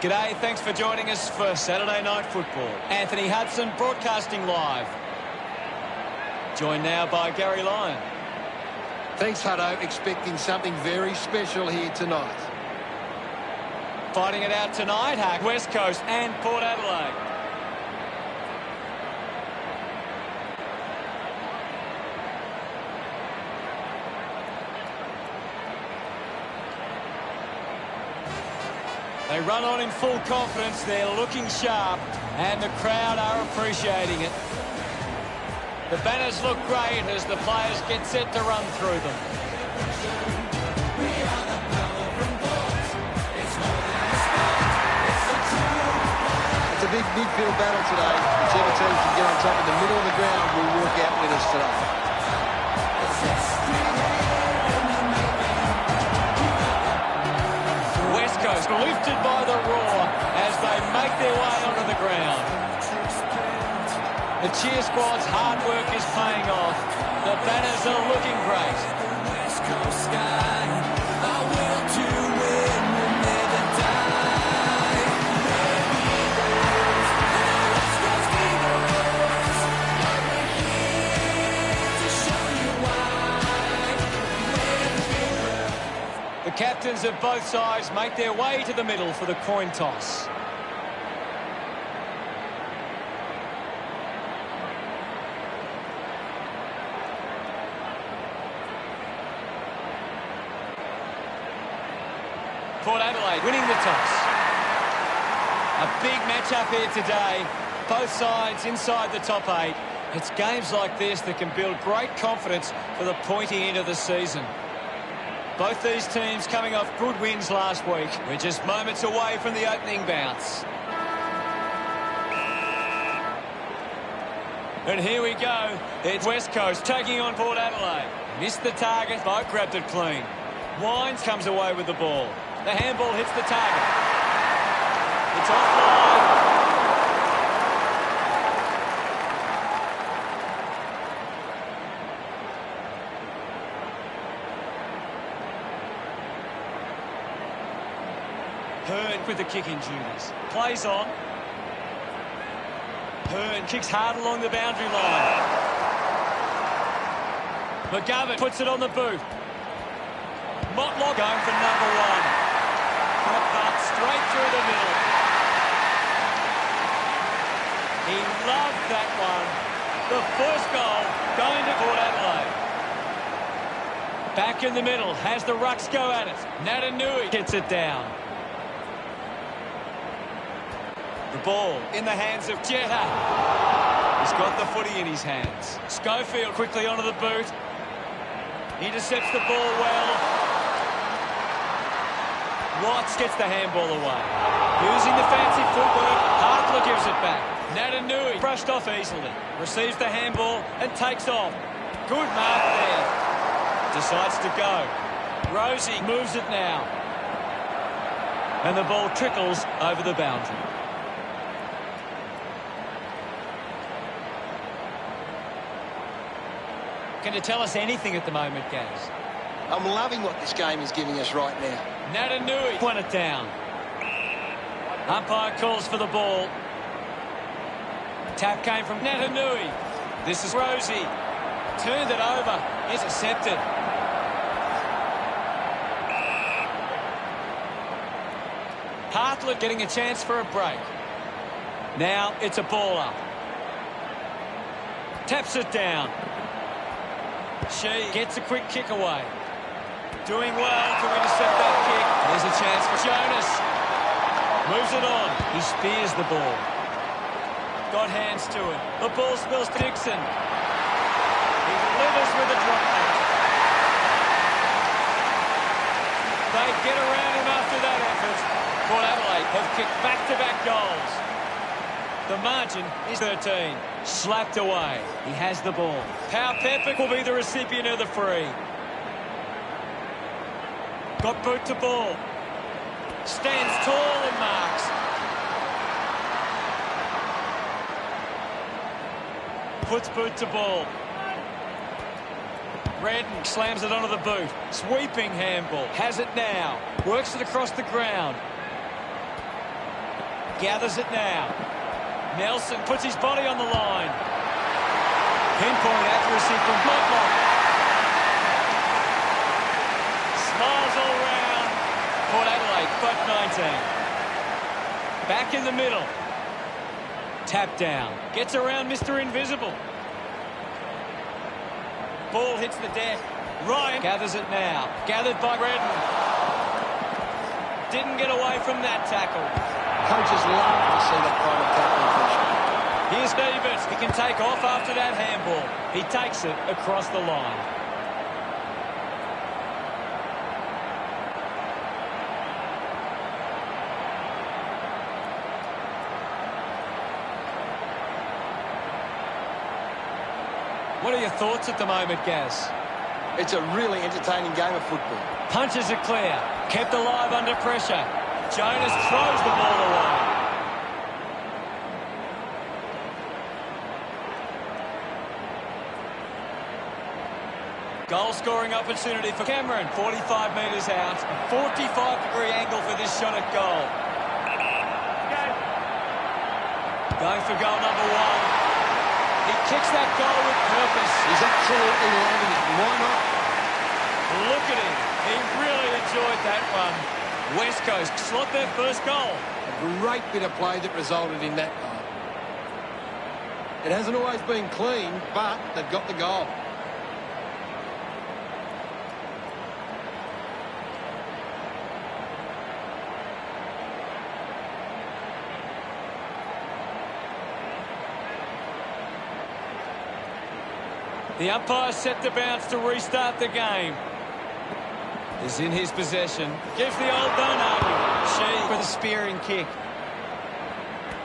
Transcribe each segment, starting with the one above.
G'day, thanks for joining us for Saturday Night Football. Anthony Hudson broadcasting live. Joined now by Gary Lyon. Thanks, Hutto. Expecting something very special here tonight. Fighting it out tonight, West Coast and Port Adelaide. They run on in full confidence, they're looking sharp, and the crowd are appreciating it. The banners look great as the players get set to run through them. It's a big midfield battle today. Whichever team can get on top in the middle of the ground will walk out winners today. Lifted by the roar as they make their way onto the ground. The cheer squad's hard work is paying off. The banners are looking great. West Coast sky, our will to win will never die. West Coast Eagles, we're here to show you why. The captains of both sides make their way to the middle for the coin toss. Port Adelaide winning the toss. A big match-up here today. Both sides inside the top 8. It's games like this that can build great confidence for the pointy end of the season. Both these teams coming off good wins last week. We're just moments away from the opening bounce. And here we go. It's West Coast taking on Port Adelaide. Missed the target, but grabbed it clean. Wines comes away with the ball. The handball hits the target. It's offline. Hearn with the kicking duties. Plays on. Hearn kicks hard along the boundary line. McGovern puts it on the boot. Motlop going for number 1. Cut straight through the middle. He loved that one. The first goal going to Port Adelaide. Back in the middle, has the Rucks go at it. Natanui gets it down. The ball in the hands of Jetta. He's got the footy in his hands. Schofield quickly onto the boot. Intercepts the ball well. Watts gets the handball away. Using the fancy footwork, Hartler gives it back. Natanui brushed off easily. Receives the handball and takes off. Good mark there. Decides to go. Rosie moves it now. And the ball trickles over the boundary. Can you tell us anything at the moment, Gaz? I'm loving what this game is giving us right now. Natanui won it down. Umpire calls for the ball. Tap came from Natanui. This is Rosie. Turned it over. Intercepted. Hartlett getting a chance for a break. Now it's a ball up. Taps it down. She gets a quick kick away. Doing well to intercept that kick. There's a chance for Jonas. Moves it on. He spears the ball. Got hands to it. The ball spills to Dixon. He delivers with a drop back. They get around him after that effort. Port Adelaide have kicked back-to-back goals. The margin is 13. Slapped away. He has the ball. Power Pepper will be the recipient of the free. Got boot to ball. Stands tall and marks. Puts boot to ball. Redden slams it onto the boot. Sweeping handball. Has it now. Works it across the ground. Gathers it now. Nelson puts his body on the line. Pinpoint accuracy from Blotlock. Smiles all round. Port Adelaide, but 19. Back in the middle. Tap down. Gets around Mr. Invisible. Ball hits the deck. Ryan gathers it now. Gathered by Redden. Didn't get away from that tackle. Coaches love to see that kind of tackling pressure. Here's Davis. He can take off after that handball. He takes it across the line. What are your thoughts at the moment, Gaz? It's a really entertaining game of football. Punches are clear. Kept alive under pressure. Jonas throws the ball away. Goal scoring opportunity for Cameron. 45 metres out. 45-degree angle for this shot at goal. Going for goal number one. He kicks that goal with purpose. He's absolutely loving it. Why not? Look at him. He really enjoyed that one. West Coast slot their first goal. A great bit of play that resulted in that goal. It hasn't always been clean, but they've got the goal. The umpire set the bounce to restart the game. Is in his possession. Gives the old Donato. She with a spearing kick.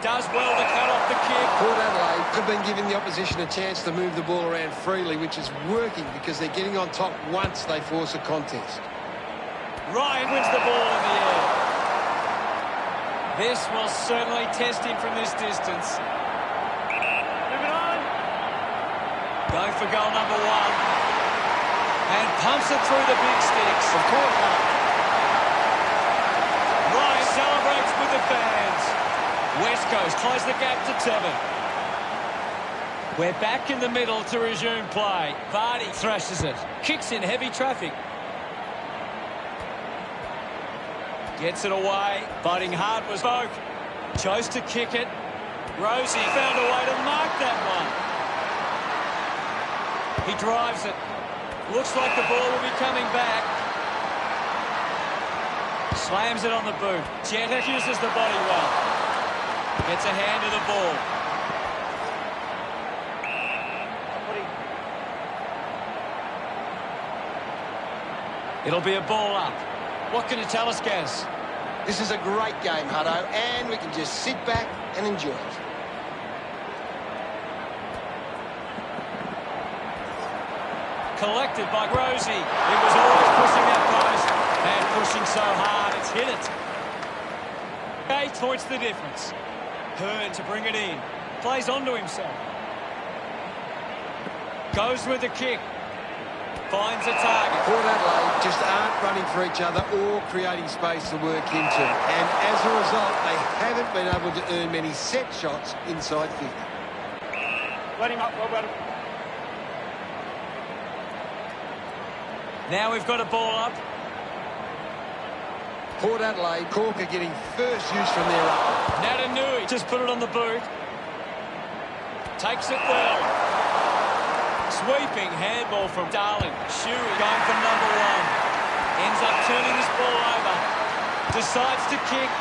Does well to cut off the kick. Port Adelaide have been giving the opposition a chance to move the ball around freely, which is working because they're getting on top once they force a contest. Ryan wins the ball in the air. This will certainly test him from this distance. Moving on. Going for goal number one. And pumps it through the big sticks. Of course not. Ryan celebrates with the fans. West Coast close the gap to 7. We're back in the middle to resume play. Vardy thrashes it. Kicks in heavy traffic. Gets it away. Biting hard was Vogue. Chose to kick it. Rosie found a way to mark that one. He drives it. Looks like the ball will be coming back. Slams it on the boot. Jetta uses the body well. Gets a hand to the ball. It'll be a ball up. What can you tell us, Gaz? This is a great game, Hutto, and we can just sit back and enjoy it. Collected by Rosie. He was always pushing that post and pushing so hard it's hit it. 8 points the difference. Hearn to bring it in. Plays onto himself. Goes with the kick. Finds a target. Port Adelaide just aren't running for each other or creating space to work into. And as a result, they haven't been able to earn many set shots inside 50. Let him up, Rob. Now we've got a ball up. Port Adelaide, Corker getting first use from their up. Natanui just put it on the boot. Takes it well. Sweeping handball from Darling. Shuey going for number one. Ends up turning this ball over. Decides to kick.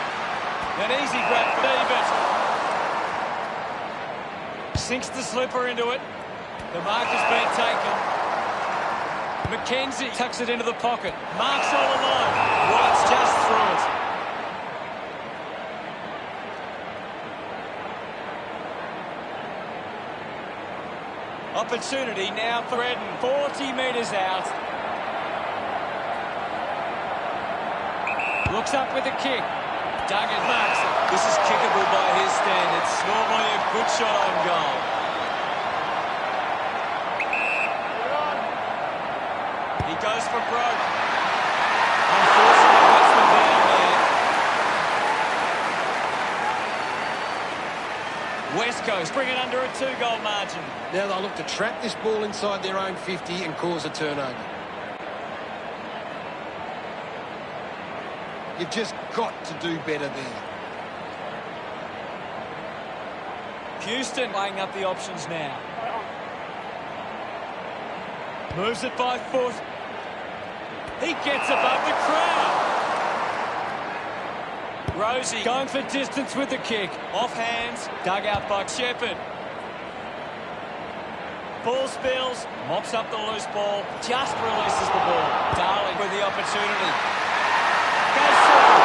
An easy grab for David. Sinks the slipper into it. The mark has been taken. McKenzie tucks it into the pocket. Marks all alone. White's just through it. Opportunity now for Redden. 40 metres out. Looks up with a kick. Duggan marks it. This is kickable by his standards. Normally a good shot on goal. He goes for broke. Unfortunately, gets them down there. West Coast bring it under a 2-goal margin. Now they'll look to trap this ball inside their own 50 and cause a turnover. You've just got to do better there. Houston weighing up the options now. Moves it by foot. He gets above the crowd. Rosie going for distance with the kick. Off hands, dug out by Shepherd. Ball spills, mops up the loose ball, just releases the ball. Darling with the opportunity. Goes through.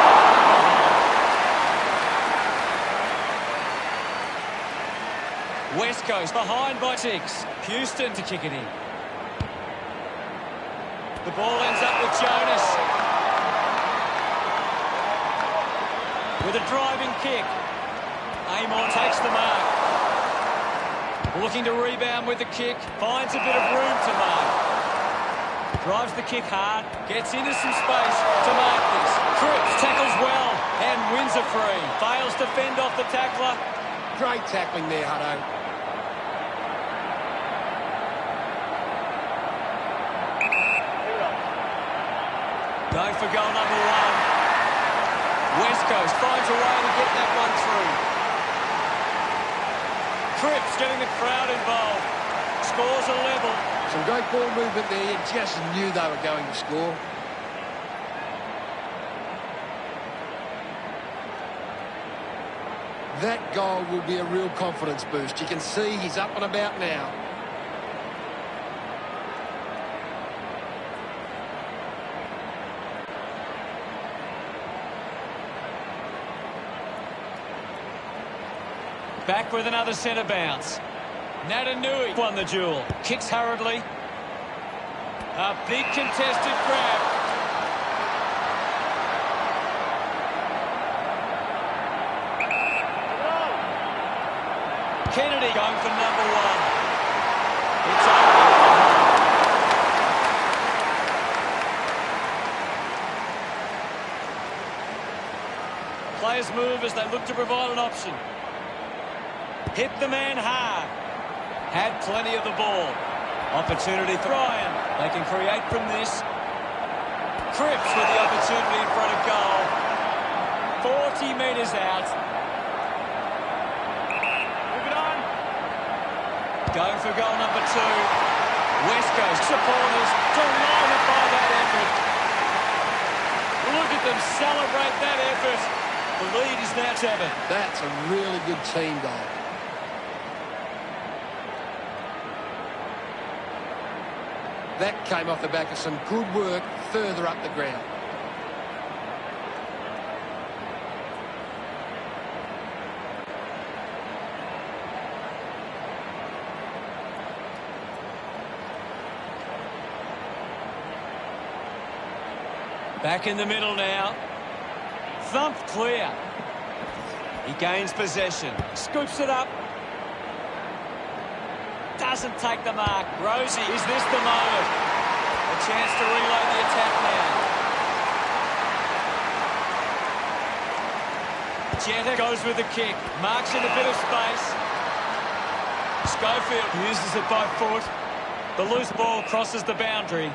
West Coast behind by 6. Houston to kick it in. The ball ends up with Jonas. With a driving kick. Amon takes the mark. Looking to rebound with the kick. Finds a bit of room to mark. Drives the kick hard. Gets into some space to mark this. Cripps tackles well and wins a free. Fails to fend off the tackler. Great tackling there, Hutto. Going for goal number 1. West Coast finds a way to get that one through. Cripps getting the crowd involved. Scores a level. Some great ball movement there. You just knew they were going to score. That goal will be a real confidence boost. You can see he's up and about now. Back with another centre bounce. Natanui won the duel. Kicks hurriedly. A big contested grab. Kennedy going for number 1. It's over. Players move as they look to provide an option. Hit the man hard. Had plenty of the ball. Opportunity for Ryan. They can create from this. Cripps with the opportunity in front of goal. 40 metres out. Move it on. Going for goal number 2. West Coast supporters delighted by that effort. Look at them celebrate that effort. The lead is now 7. That's a really good team goal. That came off the back of some good work further up the ground. Back in the middle now. Thumped clear. He gains possession. Scoops it up. Doesn't take the mark. Rosie, is this the moment? A chance to reload the attack now. Jetta goes with the kick. Marks in a bit of space. Schofield uses it by foot. The loose ball crosses the boundary.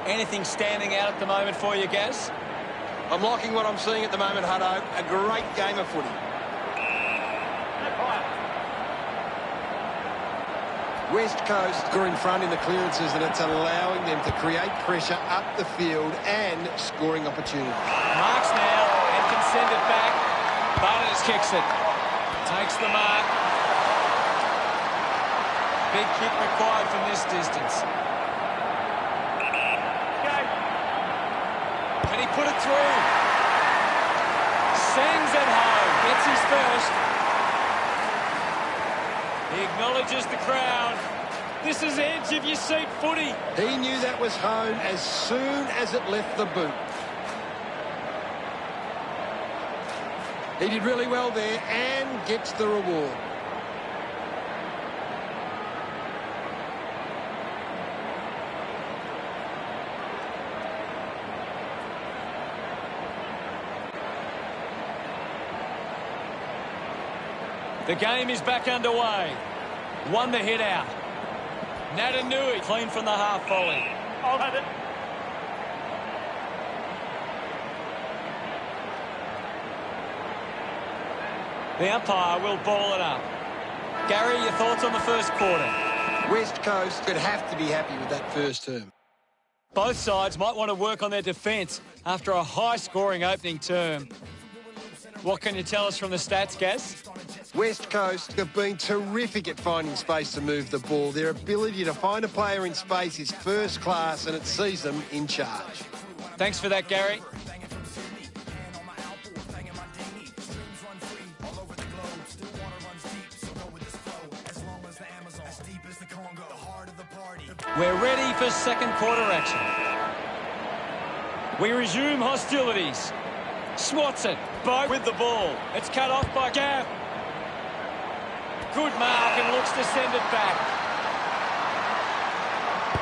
Anything standing out at the moment for you, Gaz? I'm liking what I'm seeing at the moment, Hutto. A great game of footy. West Coast are in front in the clearances, and it's allowing them to create pressure up the field and scoring opportunities. Marks now and can send it back. Butters kicks it. Takes the mark. Big kick required from this distance. Can he put it through? Sends it home. Gets his first. He acknowledges the crowd. This is edge of your seat footy. He knew that was home as soon as it left the boot. He did really well there and gets the reward. The game is back underway. Won the hit out. Natanui clean from the half volley. I'll have it. The umpire will ball it up. Gary, your thoughts on the first quarter? West Coast could have to be happy with that first term. Both sides might want to work on their defence after a high-scoring opening term. What can you tell us from the stats, Gaz? West Coast have been terrific at finding space to move the ball. Their ability to find a player in space is first class, and it sees them in charge. Thanks for that, Gary. We're ready for second quarter action. We resume hostilities. Swats it. Boat with the ball. It's cut off by Gav. Good mark and looks to send it back.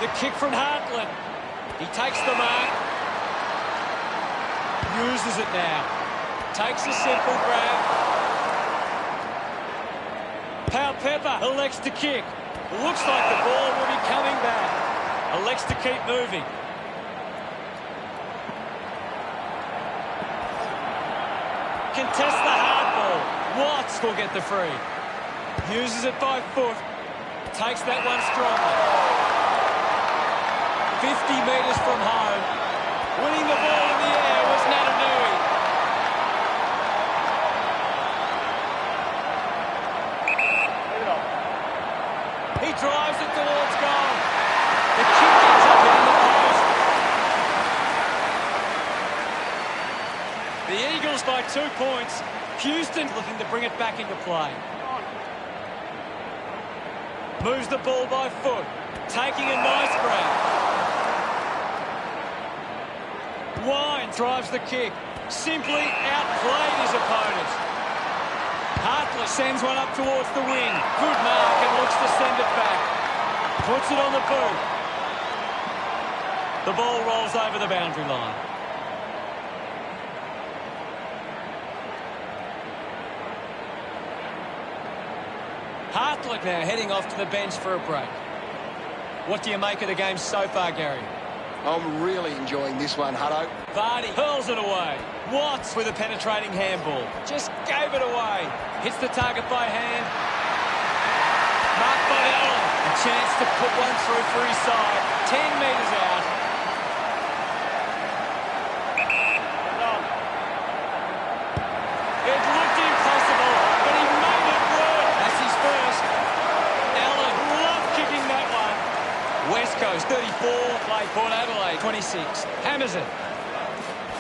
The kick from Hartland. He takes the mark. Uses it now. Takes a simple grab. Pau Pepper elects to kick. Looks like the ball will be coming back. Elects to keep moving. Contests the hard ball. Watts will get the free. Uses it by foot. Takes that one strongly. 50 metres from home. Winning the ball in the air was Natanui. He drives it towards goal. The kick ends up hitting the post. The Eagles by 2 points. Houston looking to bring it back into play. Moves the ball by foot. Taking a nice grab. Wine drives the kick. Simply outplayed his opponent. Hartley sends one up towards the wing. Good mark and looks to send it back. Puts it on the boot. The ball rolls over the boundary line. Hartley now heading off to the bench for a break. What do you make of the game so far, Gary? I'm really enjoying this one, Hutto. Vardy hurls it away. Watts with a penetrating handball. Just gave it away. Hits the target by hand. Marked by Allen. A chance to put one through for his side. 10 metres out. It looked impossible, but he made it work. That's his first. Allen loved kicking that one. West Coast 34, play Port Adelaide 26. Hammers it.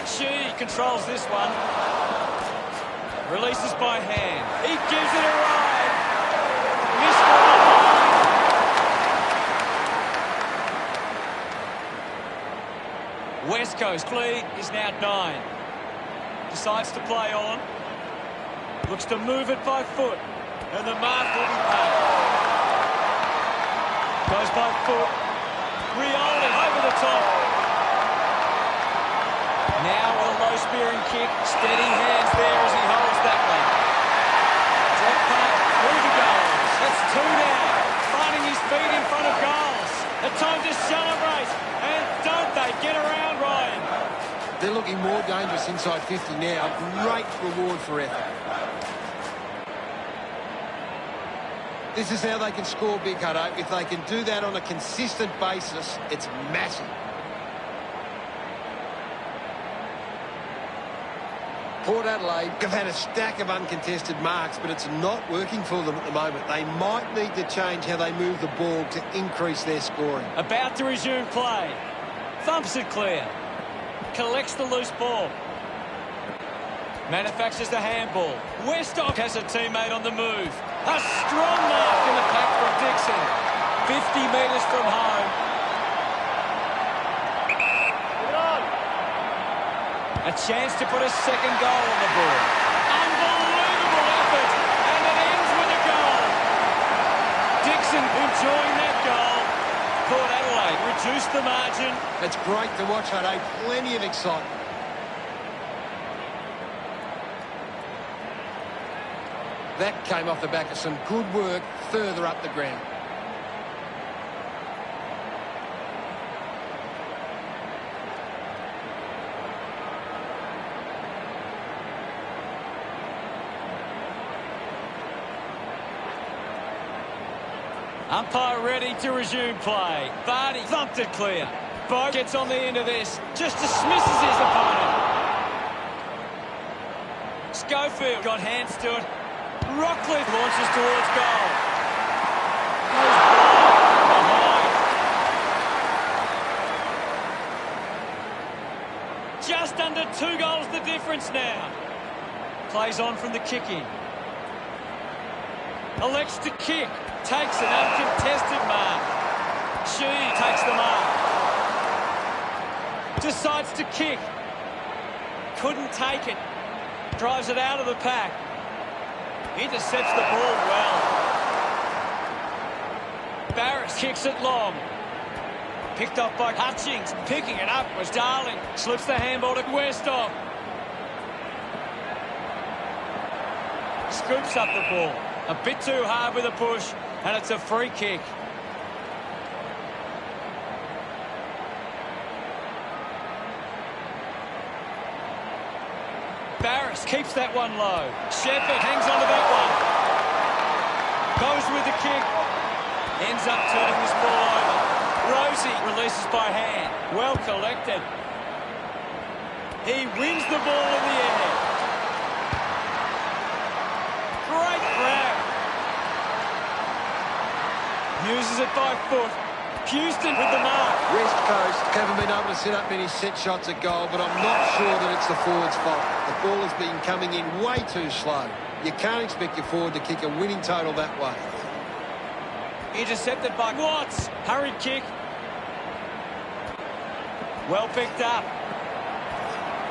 She controls this one. Releases by hand. He gives it a ride. Missed one. West Coast lead is now 9. Decides to play on. Looks to move it by foot. And the mark will be paid. Goes by foot. Rioli over the top. Now with a low spearing kick. Steady hands there as he holds that one. Drop punt through the goals. That's 2 down. Finding his feet in front of goals. A time to celebrate. And don't they get around, Ryan? They're looking more dangerous inside 50 now. Great reward for effort. This is how they can score big, Hutto. If they can do that on a consistent basis, it's massive. Port Adelaide have had a stack of uncontested marks, but it's not working for them at the moment. They might need to change how they move the ball to increase their scoring. About to resume play. Thumps it clear. Collects the loose ball. Manufactures the handball. Westhock has a teammate on the move. A strong mark in the pack from Dixon. 50 metres from home. A chance to put a second goal on the board. Unbelievable effort. And it ends with a goal. Dixon enjoying that goal. Port Adelaide reduced the margin. It's great to watch, Hutto. Plenty of excitement. That came off the back of some good work further up the ground. Umpire ready to resume play. Vardy thumped it clear. Bo gets on the end of this. Just dismisses his opponent. Schofield got hands to it. Rockcliffe launches towards goal. Goes behind. Just under 2 goals the difference now. Plays on from the kick-in. Elects to kick. Takes an uncontested mark. She takes the mark. Decides to kick. Couldn't take it. Drives it out of the pack. Intercepts the ball well. Barris kicks it long. Picked up by Hutchings. Picking it up was Darling. Slips the handball to Westhoff. Scoops up the ball. A bit too hard with a push, and it's a free kick. Barris keeps that one low. Shepherd hangs onto that one. Goes with the kick. Ends up turning this ball over. Rosie releases by hand. Well collected. He wins the ball in the air. Great grab. Uses it by foot. Houston with the mark. West Coast haven't been able to set up many set shots at goal, but I'm not sure that it's the forward's fault. The ball has been coming in way too slow. You can't expect your forward to kick a winning total that way. Intercepted by Watts. Hurried kick. Well picked up.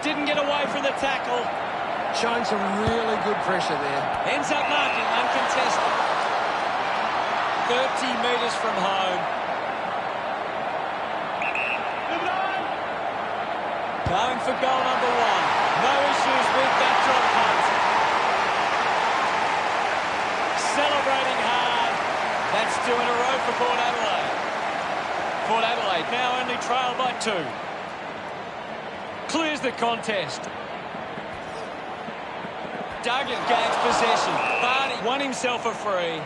Didn't get away from the tackle. Showing some really good pressure there. Ends up marking uncontested. 30 metres from home. Going for goal number 1. No issues with that drop punt. Celebrating hard. That's 2 in a row for Port Adelaide. Port Adelaide now only trail by 2. Clears the contest. Duggan gains possession. Vardy won himself a free.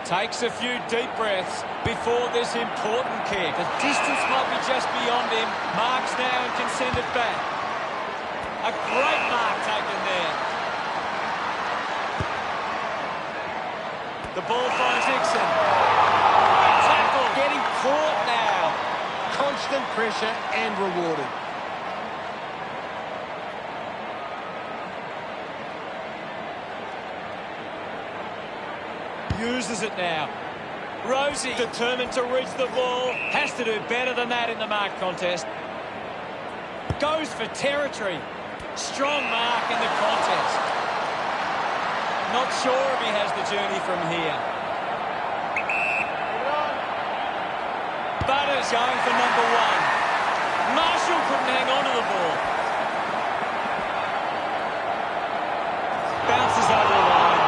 Takes a few deep breaths before this important kick. The distance might be just beyond him. Marks now and can send it back. A great mark taken there. The ball finds Dixon. Great tackle. Getting caught now. Constant pressure and rewarded. Uses it now. Rosie determined to reach the ball. Has to do better than that in the mark contest. Goes for territory. Strong mark in the contest. Not sure if he has the journey from here. Butters going for number 1. Marshall couldn't hang on to the ball. Bounces over the line.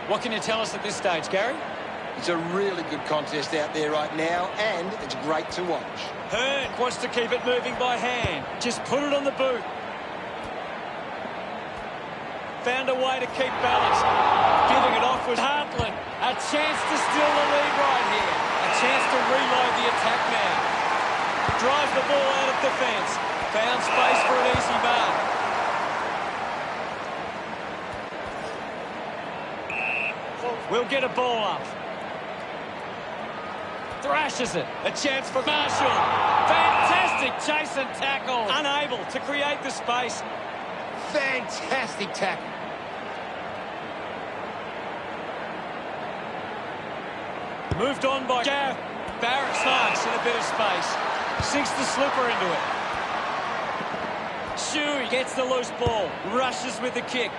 What can you tell us at this stage, Gary? It's a really good contest out there right now, and it's great to watch. Hearn wants to keep it moving by hand. Just put it on the boot. Found a way to keep balance. Giving it off was Hartland. A chance to steal the lead right here. A chance to reload the attack now. Drives the ball out of defence. Found space for an easy mark. We'll get a ball up. Thrashes it. A chance for Marshall. Fantastic chase and tackle. Unable to create the space. Fantastic tackle. Moved on by Gaff. Barrett starts in a bit of space. Sinks the slipper into it. Shuey gets the loose ball. Rushes with the kick.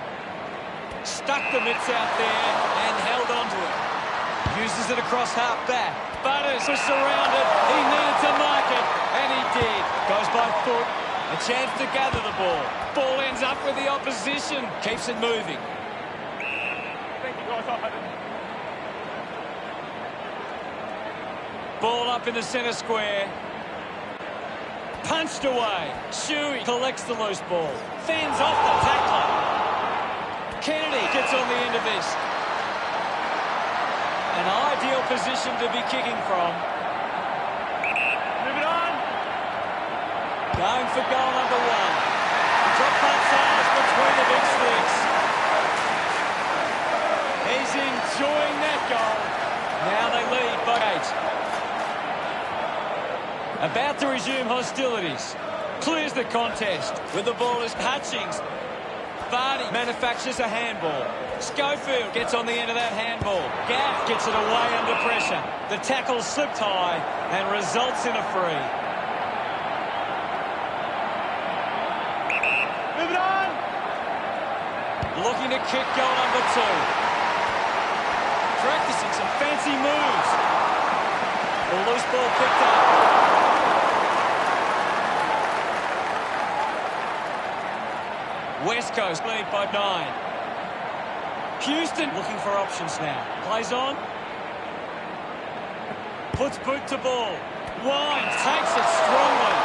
Stuck the mitts out there and held on to it. Uses it across half back. Butters was surrounded. He needed to mark it, and he did. Goes by foot. A chance to gather the ball. Ball ends up with the opposition. Keeps it moving. Thank you, guys. Ball up in the centre square. Punched away. Shuey collects the loose ball. Fends off the tackler. Kennedy gets on the end of this. An ideal position to be kicking from. Move it on. Going for goal number one. Drop punt size between the big sticks. He's enjoying that goal. Now they lead by 8. About to resume hostilities. Clears the contest. With the ball is Hutchings. Vardy manufactures a handball. Schofield gets on the end of that handball. Gaff gets it away under pressure. The tackle slipped high and results in a free. Move it on. Looking to kick goal number 2. Practicing some fancy moves. The loose ball picked up. West Coast lead by 9. Houston looking for options now. Plays on. Puts boot to ball. Wines takes it strongly.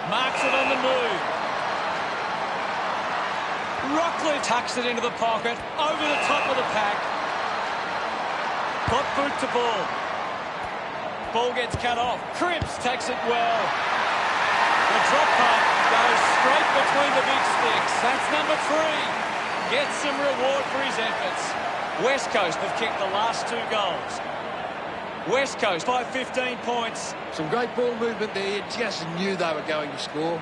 Marks it on the move. Rockley tucks it into the pocket. Over the top of the pack. Got boot to ball. Ball gets cut off. Cripps takes it well. The drop punt goes straight between the big sticks. That's number 3. Gets some reward for his efforts. West Coast have kicked the last 2 goals. West Coast by 15 points. Some great ball movement there. You just knew they were going to score.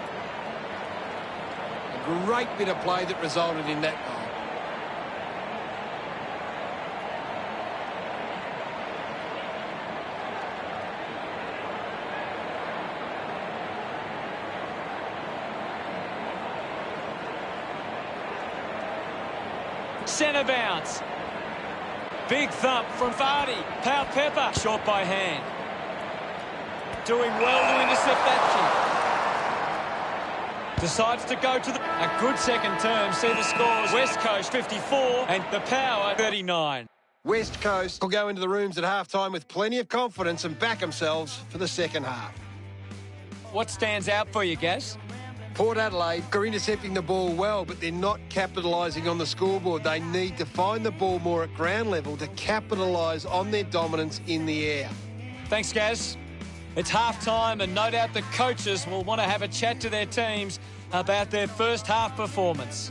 A great bit of play that resulted in that goal. Centre bounce. Big thump from Vardy. Pau Pepper. Short by hand. Doing well to intercept that kick. Decides to go to the... A good second term. See the scores. West Coast 54 and the Power 39. West Coast will go into the rooms at half-time with plenty of confidence and back themselves for the second half. What stands out for you, Gaz? Port Adelaide are intercepting the ball well, but they're not capitalising on the scoreboard. They need to find the ball more at ground level to capitalise on their dominance in the air. Thanks, Gaz. It's half-time, and no doubt the coaches will want to have a chat to their teams about their first half performance.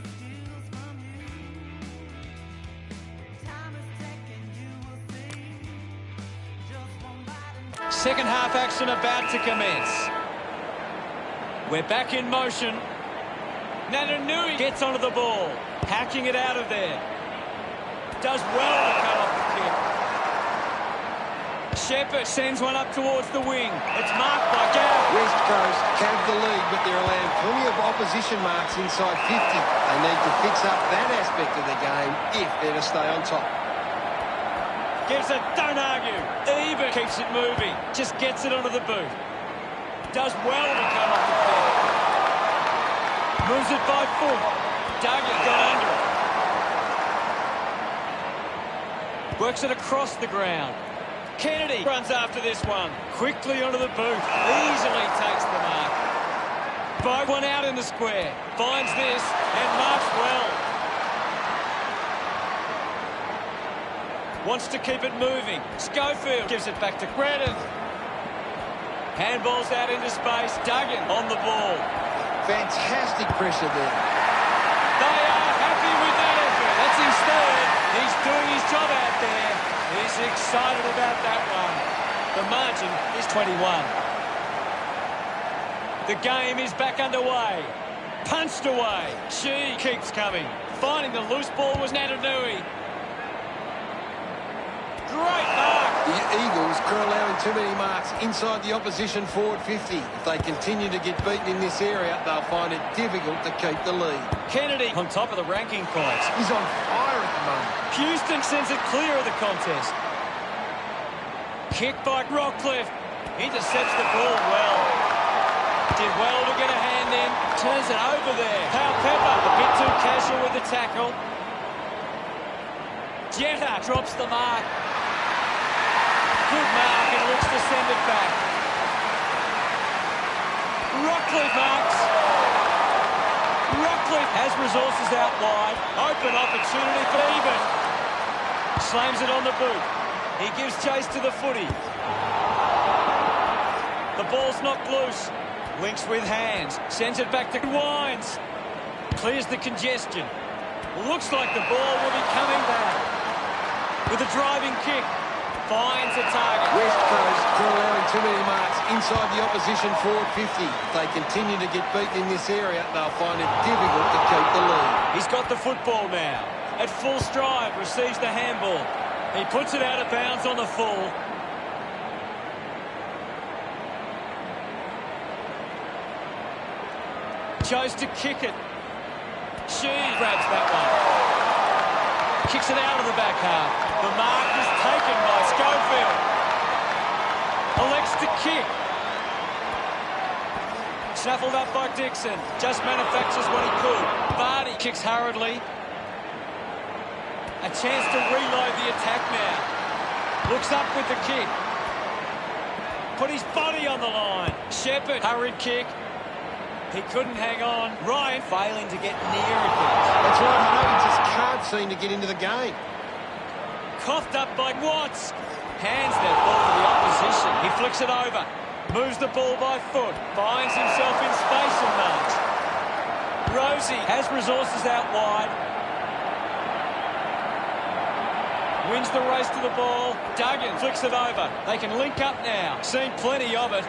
Second half action about to commence. We're back in motion. Natanui gets onto the ball, hacking it out of there. Does well to cut off the kick. Shepherd sends one up towards the wing. It's marked by Gaff. West Coast have the lead, but they're allowing plenty of opposition marks inside 50. They need to fix up that aspect of the game if they're to stay on top. Gives it, don't argue. Even keeps it moving. Just gets it onto the boot. Does well to come off the kick. Moves it by foot. Duggan got under it. Works it across the ground. Kennedy runs after this one. Quickly onto the boot. Easily takes the mark. By one out in the square. Finds this and marks well. Wants to keep it moving. Schofield gives it back to Gredden. Handballs out into space. Duggan on the ball. Fantastic pressure there. They are happy with that effort. That's his third. He's doing his job out there. He's excited about that one. The margin is 21. The game is back underway. Punched away. She keeps coming. Finding the loose ball was Natanui. Great mark. The Eagles are allowing too many marks inside the opposition forward 50. If they continue to get beaten in this area, they'll find it difficult to keep the lead. Kennedy on top of the ranking points. He's on fire at the moment. Houston sends it clear of the contest. Kick by Rockcliffe. Intercepts the ball well. Did well to get a hand in. Turns it over there. Powell Pepper a bit too casual with the tackle. Jetta drops the mark. Good mark and looks to send it back. Rockcliffe marks. Rockcliffe has resources out wide. Open opportunity for Ebert. Slams it on the boot. He gives chase to the footy. The ball's knocked loose. Links with hands. Sends it back to Wines. Clears the congestion. Looks like the ball will be coming back. With a driving kick. Finds a target. West Coast are allowing too many marks inside the opposition forward 50. If they continue to get beaten in this area, they'll find it difficult to keep the lead. He's got the football now. At full stride, receives the handball. He puts it out of bounds on the full. Chose to kick it. She grabs that one. Kicks it out of the back half. The mark is taken by Schofield. Elects to kick. Shuffled up by Dixon. Just manufactures what he could. Vardy kicks hurriedly. A chance to reload the attack now. Looks up with the kick. Put his body on the line. Shepherd, hurried kick. He couldn't hang on. Ryan failing to get near it. That's right, I know he just can't seem to get into the game. Coughed up by Watts. Hands that ball to the opposition. He flicks it over. Moves the ball by foot. Finds himself in space and marks. Rosie has resources out wide. Wins the race to the ball. Duggan flicks it over. They can link up now. Seen plenty of it.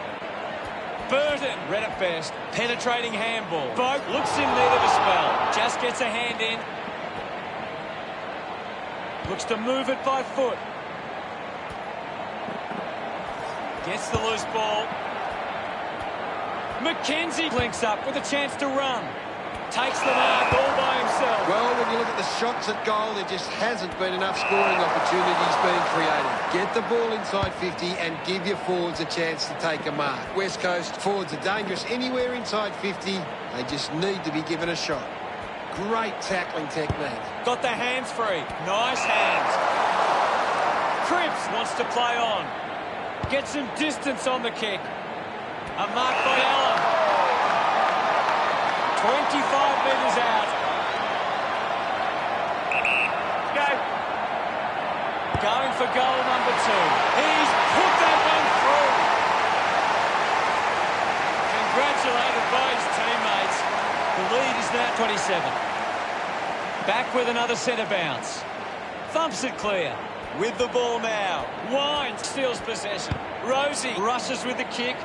Burton, read it best. Penetrating handball. Boak looks in need of a spell. Just gets a hand in. Looks to move it by foot. Gets the loose ball. McKenzie links up with a chance to run. Takes the mark all by himself. Well, when you look at the shots at goal, there just hasn't been enough scoring opportunities being created. Get the ball inside 50 and give your forwards a chance to take a mark. West Coast forwards are dangerous anywhere inside 50. They just need to be given a shot. Great tackling technique. Got the hands free. Nice hands. Cripps wants to play on. Gets some distance on the kick. A mark by Allen. 25 metres out. Go. Going for goal number 2. He's put that one through. Congratulated by his teammates. The lead is now 27. Back with another centre bounce. Thumps it clear. With the ball now. Wines steals possession. Rosie rushes with the kick.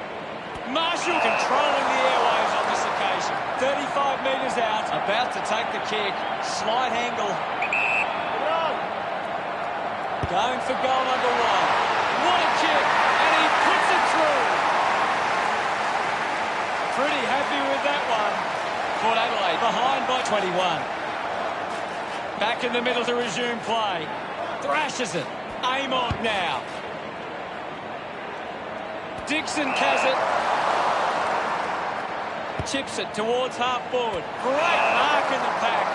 Marshall controlling the airwaves on this occasion. 35 metres out. About to take the kick. Slight angle. Going for goal number 1. What a kick. And he puts it through. Pretty happy with that one. Port Adelaide behind by 21. Back in the middle to resume play. Thrashes it. Aim on now. Dixon has it. Chips it towards half forward. Great mark in the pack.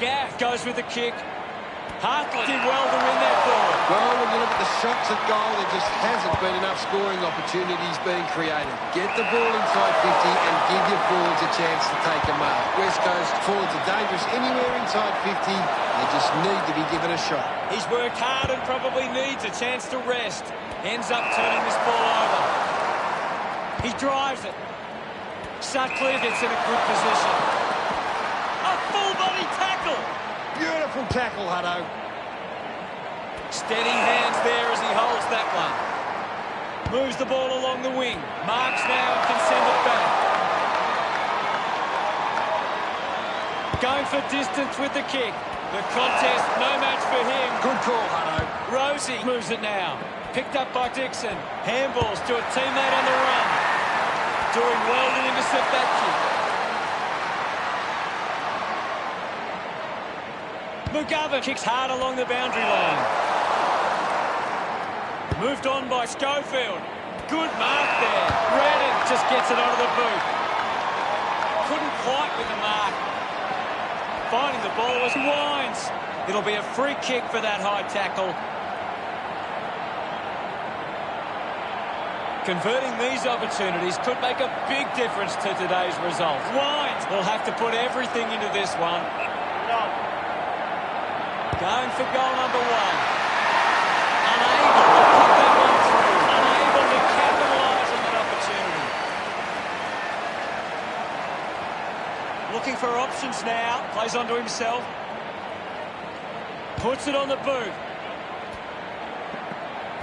Gaff goes with the kick. Hartley did well to win that ball. Well, when you look at the shots at goal, there just hasn't been enough scoring opportunities being created. Get the ball inside 50 and give your forwards a chance to take a mark. West Coast forwards are dangerous anywhere inside 50. They just need to be given a shot. He's worked hard and probably needs a chance to rest. Ends up turning this ball over. He drives it. Sutcliffe gets in a good position. A full-body tackle. Beautiful tackle, Hutto. Steady hands there as he holds that one. Moves the ball along the wing. Marks now and can send it back. Going for distance with the kick. The contest, no match for him. Good call, Hutto. Rosie moves it now. Picked up by Dixon. Handballs to a teammate on the run. Doing well to intercept that kick. McGovern kicks hard along the boundary line. Moved on by Schofield. Good mark there. Redden just gets it onto the boot. Couldn't quite with the mark. Finding the ball was Wines. It'll be a free kick for that high tackle. Converting these opportunities could make a big difference to today's result. Wines will have to put everything into this one. Going for goal number one. Unable to put that one through. Unable to capitalise on that opportunity. Looking for options now. Plays onto himself. Puts it on the boot.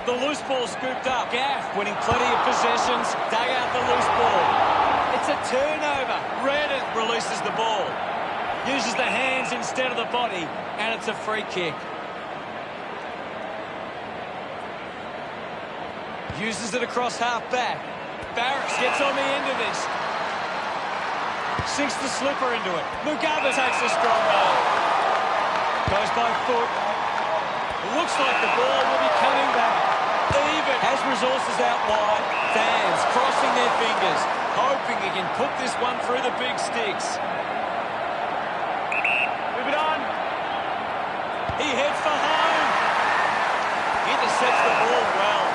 The loose ball scooped up. Gaff winning plenty of possessions. Dug out the loose ball. It's a turnover. Redden releases the ball. Uses the hands instead of the body. And it's a free kick. Uses it across half-back. Barris gets on the end of this. Sinks the slipper into it. Mugabe takes a strong hold. Goes by foot. Looks like the ball will be coming back. Even has resources out wide. Fans crossing their fingers, hoping he can put this one through the big sticks. Move it on. He heads for home. Intercepts the ball well.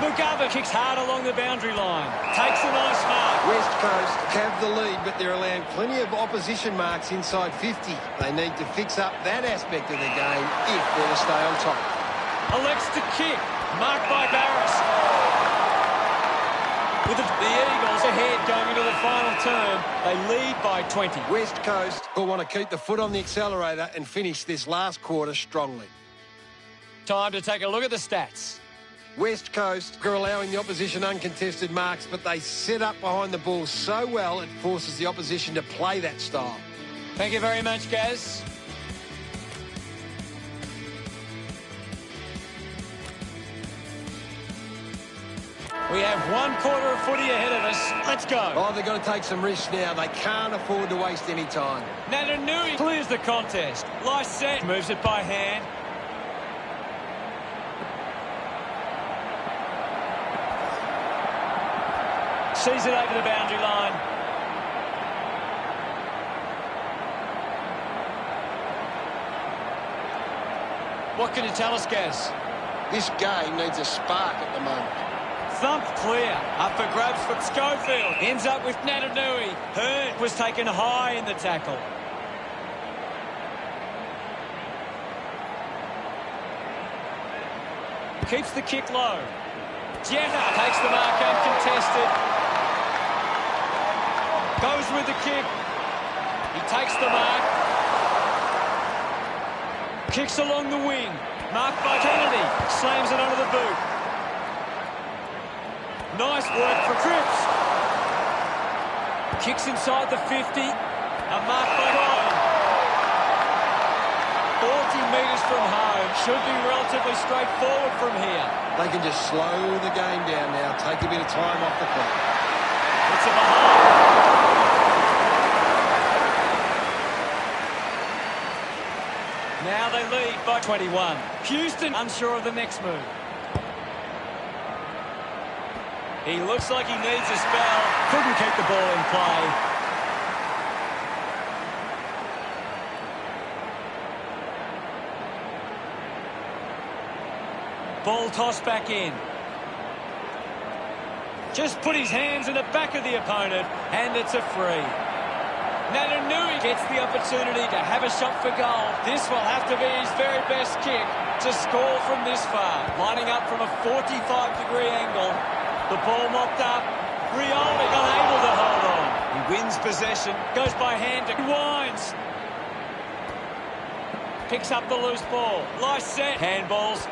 Mugabe kicks hard along the boundary line. Takes a nice mark. West Coast have the lead, but they're allowing plenty of opposition marks inside 50. They need to fix up that aspect of the game if they're to stay on top. Elects to kick. Marked by Barris. With the Eagles ahead going into the final term, they lead by 20. West Coast will want to keep the foot on the accelerator and finish this last quarter strongly. Time to take a look at the stats. West Coast are allowing the opposition uncontested marks, but they set up behind the ball so well it forces the opposition to play that style. Thank you very much, Gaz. We have one quarter of footy ahead of us. Let's go. Oh, they've got to take some risks now. They can't afford to waste any time. Natanui clears the contest. Lysette moves it by hand. Sees it over the boundary line. What can you tell us, Gaz? This game needs a spark at the moment. Thumped clear. Up for grabs for Schofield. Ends up with Natanui. Hearn was taken high in the tackle. Keeps the kick low. Jetta takes the mark uncontested. Goes with the kick. He takes the mark. Kicks along the wing. Marked by Kennedy. Slams it onto the boot. Nice work for Cripps. Kicks inside the 50. A mark by Ryan. 40 metres from home. Should be relatively straightforward from here. They can just slow the game down now. Take a bit of time off the clock. It's a behind. Now they lead by 21. Houston unsure of the next move. He looks like he needs a spell. Couldn't keep the ball in play. Ball tossed back in. Just put his hands in the back of the opponent, and it's a free. Natanui gets the opportunity to have a shot for goal. This will have to be his very best kick to score from this far. Lining up from a 45-degree angle. The ball mopped up. Rioli unable to hold on. He wins possession. Goes by hand to Wines. Picks up the loose ball. Lysette. Handballs.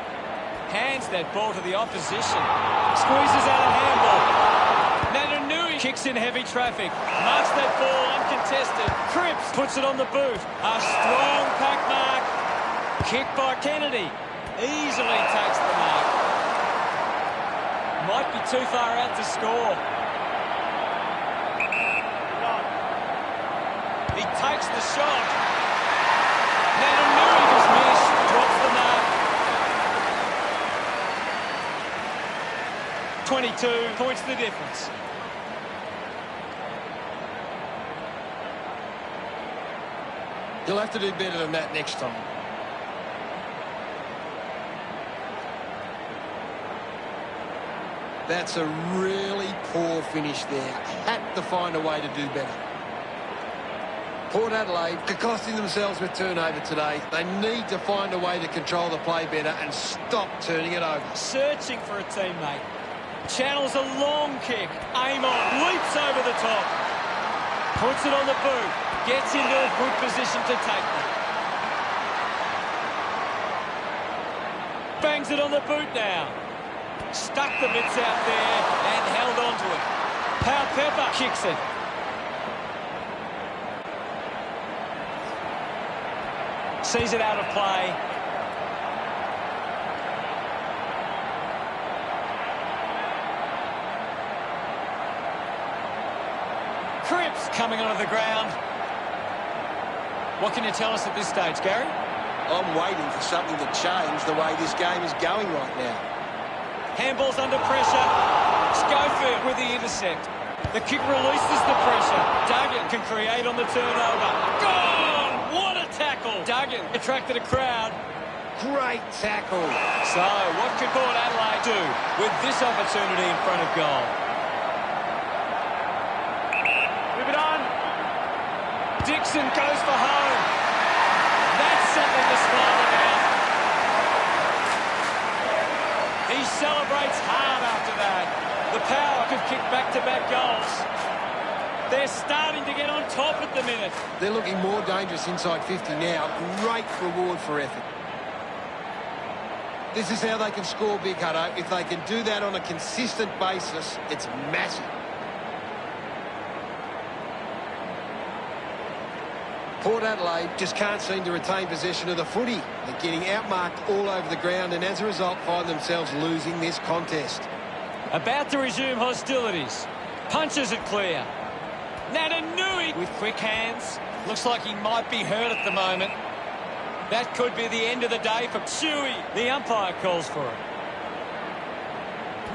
Hands that ball to the opposition. Squeezes out a handball. Natanui Kicks in heavy traffic. Marks that ball uncontested. Cripps puts it on the boot. A strong pack mark. Kick by Kennedy. Easily takes the mark. Might be too far out to score. He takes the shot. Natanui just missed. Drops the mark. 22 points the difference. He'll have to do better than that next time. That's a really poor finish there. Had to find a way to do better. Port Adelaide are costing themselves with turnover today. They need to find a way to control the play better and stop turning it over. Searching for a teammate. Channels a long kick. Aim on. Leaps over the top. Puts it on the boot. Gets into a good position to take it. Bangs it on the boot now. Stuck the mitts out there and held on to it. Pau Pepper kicks it. Sees it out of play. Cripps coming onto the ground. What can you tell us at this stage, Gary? I'm waiting for something to change the way this game is going right now. Handball's under pressure. Schofield with the intercept. The kick releases the pressure. Duggan can create on the turnover. Gone! What a tackle! Duggan attracted a crowd. Great tackle. So, what can Port Adelaide do with this opportunity in front of goal? Move it on. Dixon goes for home. That's something to smile about. He celebrates hard after that. The Power could kick back-to-back goals. They're starting to get on top at the minute. They're looking more dangerous inside 50 now. Great reward for effort. This is how they can score big, Hutto. If they can do that on a consistent basis, it's massive. Port Adelaide just can't seem to retain possession of the footy. They're getting outmarked all over the ground and as a result find themselves losing this contest. About to resume hostilities. Punches it clear. Natanui with quick hands. Looks like he might be hurt at the moment. That could be the end of the day for Chewy. The umpire calls for it.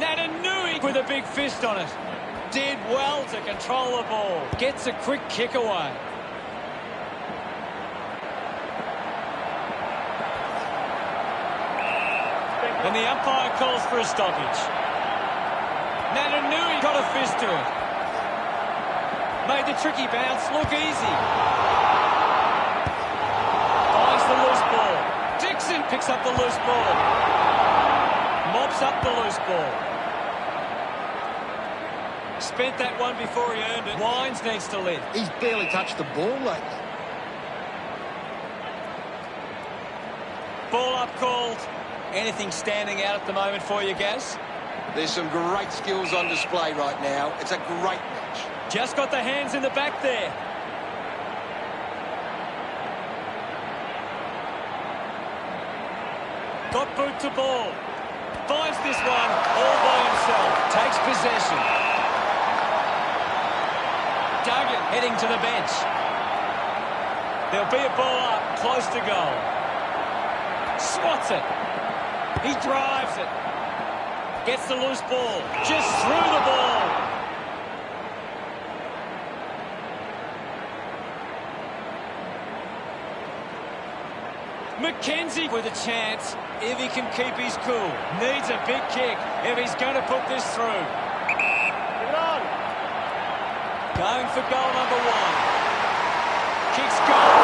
Natanui with a big fist on it. Did well to control the ball. Gets a quick kick away. And the umpire calls for a stoppage. Natanui got a fist to it. Made the tricky bounce look easy. Finds the loose ball. Dixon picks up the loose ball. Mops up the loose ball. Spent that one before he earned it. Wines needs to lift. He's barely touched the ball lately. Ball up called. Anything standing out at the moment for you, Gaz? There's some great skills on display right now. It's a great match. Just got the hands in the back there. Got boot to ball. Finds this one all by himself. Takes possession. Duggan heading to the bench. There'll be a ball up, close to goal. Spots it. He drives it. Gets the loose ball. Just through the ball. McKenzie with a chance if he can keep his cool. Needs a big kick if he's going to put this through. Move it on. Going for goal number one. Kicks goal.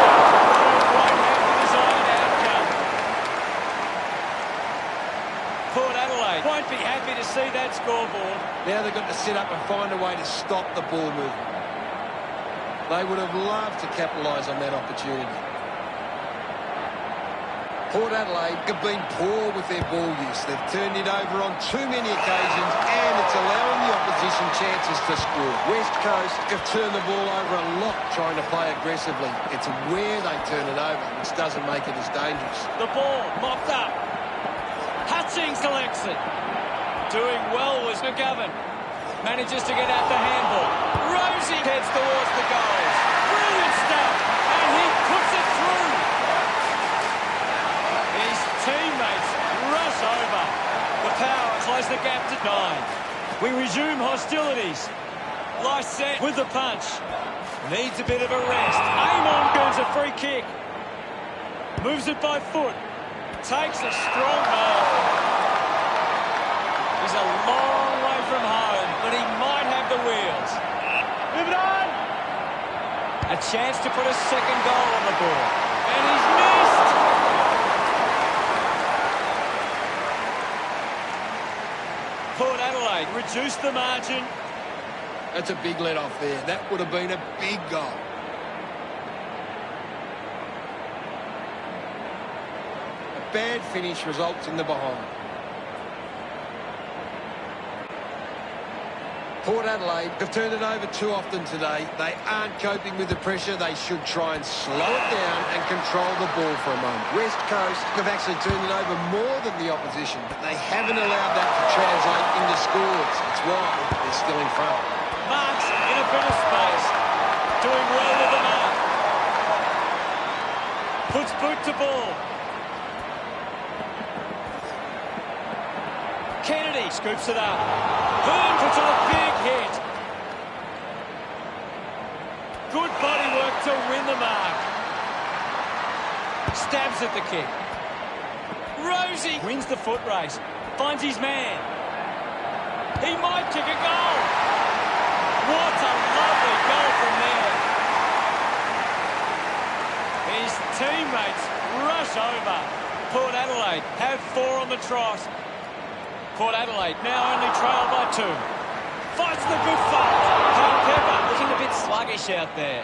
Won't have the desired outcome. Port Adelaide won't be happy to see that scoreboard. Now they've got to sit up and find a way to stop the ball movement. They would have loved to capitalise on that opportunity. Port Adelaide have been poor with their ball use. They've turned it over on too many occasions and it's allowing the opposition chances to score. West Coast have turned the ball over a lot trying to play aggressively. It's where they turn it over which doesn't make it as dangerous. The ball mopped up. Hutchings collects it. Doing well was McGovern. Manages to get out the handball. Rosie heads towards the goals. Brilliant stuff. And he puts it through. His teammates rush over. The Power close the gap to 9. We resume hostilities. Lysette with the punch. Needs a bit of a rest. Amon earns a free kick. Moves it by foot. Takes a strong mark. He's a long way from home, but he might have the wheels. Move it on! A chance to put a second goal on the board. And he's missed! Port Adelaide reduced the margin. That's a big let-off there. That would have been a big goal. A bad finish results in the behind. Port Adelaide have turned it over too often today. They aren't coping with the pressure. They should try and slow it down and control the ball for a moment. West Coast have actually turned it over more than the opposition, but they haven't allowed that to translate into scores. That's why they're still in front. Marks in a bit of space. Doing well with the mark. Puts boot to ball. Kennedy scoops it up. Hearn puts on a big hit. Good body work to win the mark. Stabs at the kick. Rosie wins the foot race. Finds his man. He might kick a goal. What a lovely goal from there. His teammates rush over. Port Adelaide have 4 on the trot. Port Adelaide now only trail by 2. Fights the good fight. Pepper looking a bit sluggish out there.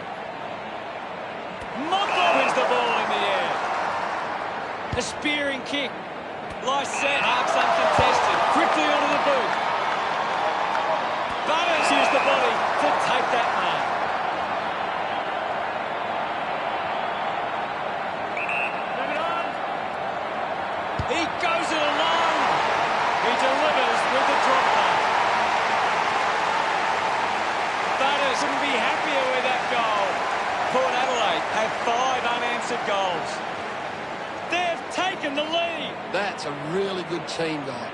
Montfort wins the ball in the air. A spearing kick. Lysette marks uncontested. Quickly onto the boot. Butters used the body to take that mark. Move it on! He goes it alone. He delivers with the drop punt. Butters wouldn't be happier with that goal. Port Adelaide have 5 unanswered goals. They've taken the lead. That's a really good team goal.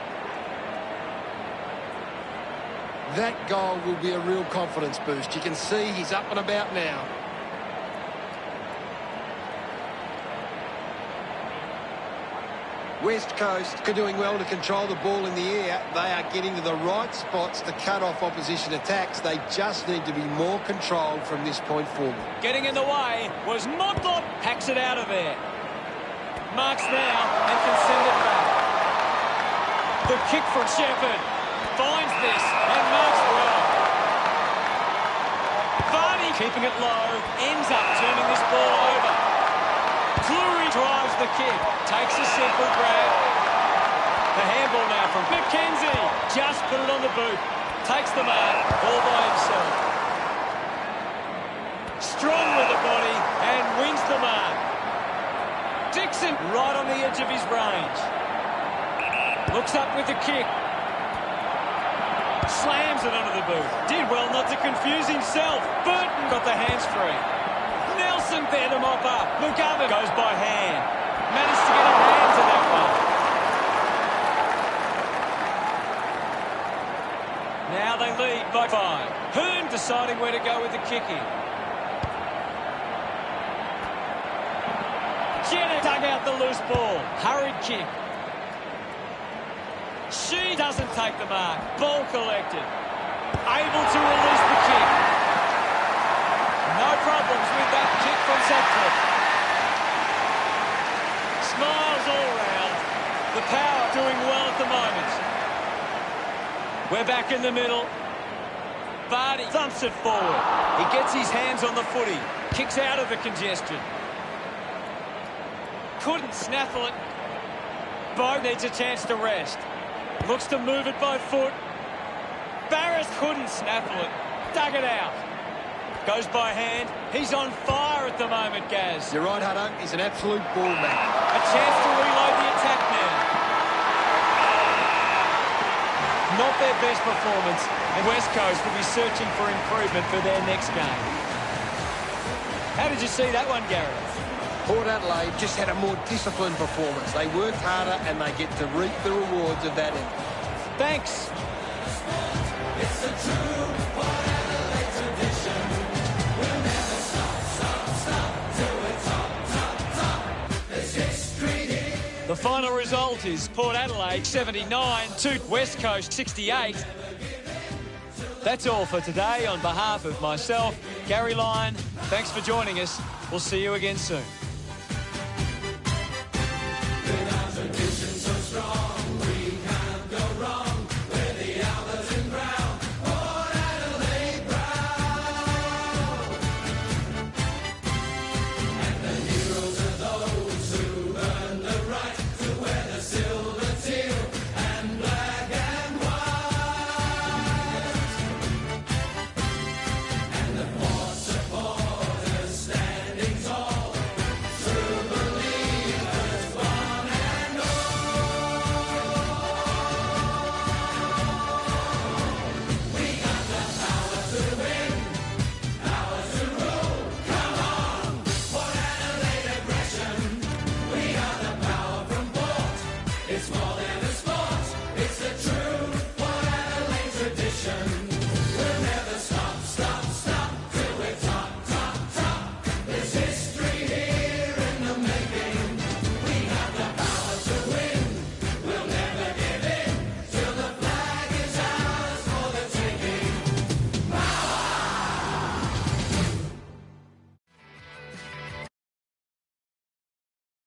That goal will be a real confidence boost. You can see he's up and about now. West Coast are doing well to control the ball in the air. They are getting to the right spots to cut off opposition attacks. They just need to be more controlled from this point forward. Getting in the way was Montfort. Hacks it out of there. Marks now and can send it back. The kick from Shepherd. Finds this and marks well. Varney keeping it low. Ends up turning this ball over. Cleary drives the kick. Takes a simple grab. The handball now from McKenzie. Just put it on the boot. Takes the mark all by himself. Strong with the body and wins the mark. Dixon right on the edge of his range. Looks up with the kick. Slams it onto the boot. Did well not to confuse himself. Burton got the hands free. Nelson there to mop up. McGovern goes by hand. Managed to get a hand to that one. Now they lead by 5. Hearn deciding where to go with the kicking. Jenner dug out the loose ball. Hurried kick. She doesn't take the mark. Ball collected. Able to release the kick. No problems with that kick from Sutcliffe. Smiles all round. The Power doing well at the moment. We're back in the middle. Vardy thumps it forward. He gets his hands on the footy. Kicks out of the congestion. Couldn't snaffle it. Bo needs a chance to rest. Looks to move it by foot. Barris couldn't snaffle it. Dug it out. Goes by hand. He's on fire at the moment, Gaz. You're right, Hutto. He's an absolute ball magnet. A chance to reload the attack now. Not their best performance, and West Coast will be searching for improvement for their next game. How did you see that one, Gary? Port Adelaide just had a more disciplined performance. They worked harder and they get to reap the rewards of that effort. Thanks. It's a true Port Adelaide tradition. We'll never stop till we're top. There's history here. The final result is Port Adelaide 79 to West Coast 68. That's all for today. On behalf of myself, Gary Lyon, thanks for joining us. We'll see you again soon. With our tradition so strong, we can't go wrong. We're the Alberton Brown, Port Adelaide Brown. And the heroes are those who earn the right to wear the silver, teal, and black and white. And the Port supporters standing tall, true believers one and all. We got the power to win, power to rule. Come on, Port Adelaide aggression. We are the power from Port. It's more than